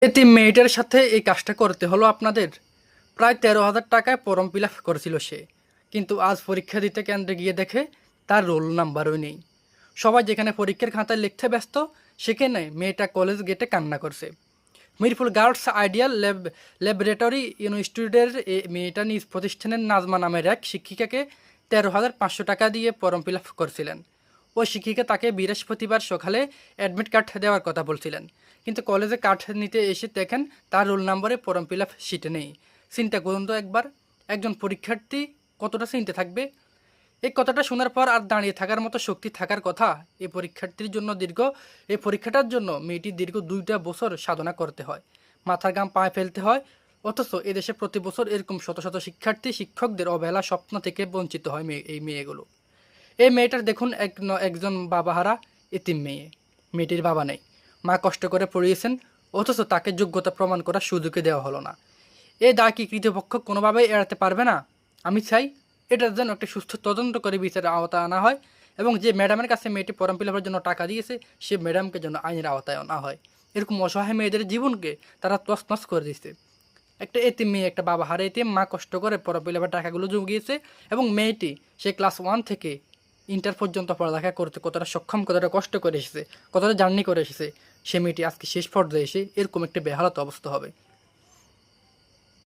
এতিম মেয়েটার সাথে এই কাজটা করতে হলো আপনাদের। প্রায় 13,000 টাকায় ফর্ম ফিল আপ করেছিল সে, কিন্তু আজ পরীক্ষা দিতে কেন্দ্রে গিয়ে দেখে তার রোল নাম্বারও নেই। সবাই যেখানে পরীক্ষার খাতায় লিখতে ব্যস্ত, সেখানে মেয়েটা কলেজ গেটে কান্না করছে। মিরপুর গার্লস আইডিয়াল ল্যাবরেটরি ইনস্টিটিউটের মেয়েটা নিজ প্রতিষ্ঠানের নাজমা নামের এক শিক্ষিকাকে 13,500 টাকা দিয়ে ফর্ম ফিল আপ করছিলেন। ওই শিক্ষিকা তাকে বৃহস্পতিবার সকালে অ্যাডমিট কার্ড দেওয়ার কথা বলছিলেন, কিন্তু কলেজে কার্ড নিতে এসে দেখেন তার রোল নম্বরে ফর্ম ফিল আপ শিটে নেই। চিন্তা করুন তো একবার, একজন পরীক্ষার্থী কতটা চিন্তা থাকবে। এই কথাটা শোনার পর আর দাঁড়িয়ে থাকার মতো শক্তি থাকার কথা। এই পরীক্ষাটার জন্য মেয়েটি দীর্ঘ 2টা বছর সাধনা করতে হয়, মাথার ঘাম পায়ে ফেলতে হয়। অথচ এদেশে প্রতি বছর এরকম শত শত শিক্ষার্থী শিক্ষকদের অবহেলা স্বপ্ন থেকে বঞ্চিত হয় এই মেয়েগুলো। এই মেয়েটার দেখুন একজন বাবাহারা এতিম মেয়ে। মেয়েটির বাবা নেই, মা কষ্ট করে পড়িয়েছেন, অথচ তাকে যোগ্যতা প্রমাণ করার সুযোগই দেওয়া হলো না। এই দায় কি কৃতপক্ষ কোনোভাবেই এড়াতে পারবে না? আমি চাই এটার জন্য একটা সুস্থ তদন্ত করে বিচারের আওতায় আনা হয়, এবং যে ম্যাডামের কাছে মেয়েটি ফর্ম ফিল আপের জন্য টাকা দিয়েছে সে ম্যাডামকে যেন আইনের আওতায় আনা হয়। এরকম অসহায় মেয়েদের জীবনকে তারা তছনছ করে দিচ্ছে। একটা এতিম মেয়ে, একটা বাবা হারে এতিম, মা কষ্ট করে ফর্ম ফিল আপের টাকাগুলো জমিয়েছে, এবং মেয়েটি সে ক্লাস 1 থেকে ইন্টার পর্যন্ত পড়ালেখা করতে কতটা সক্ষম, কতটা কষ্ট করে এসেছে, কতটা জার্নি করে এসেছে, সে মেয়েটি আজকে শেষ পর্যায়ে এসে এরকম একটা বেহালত অবস্থা হবে।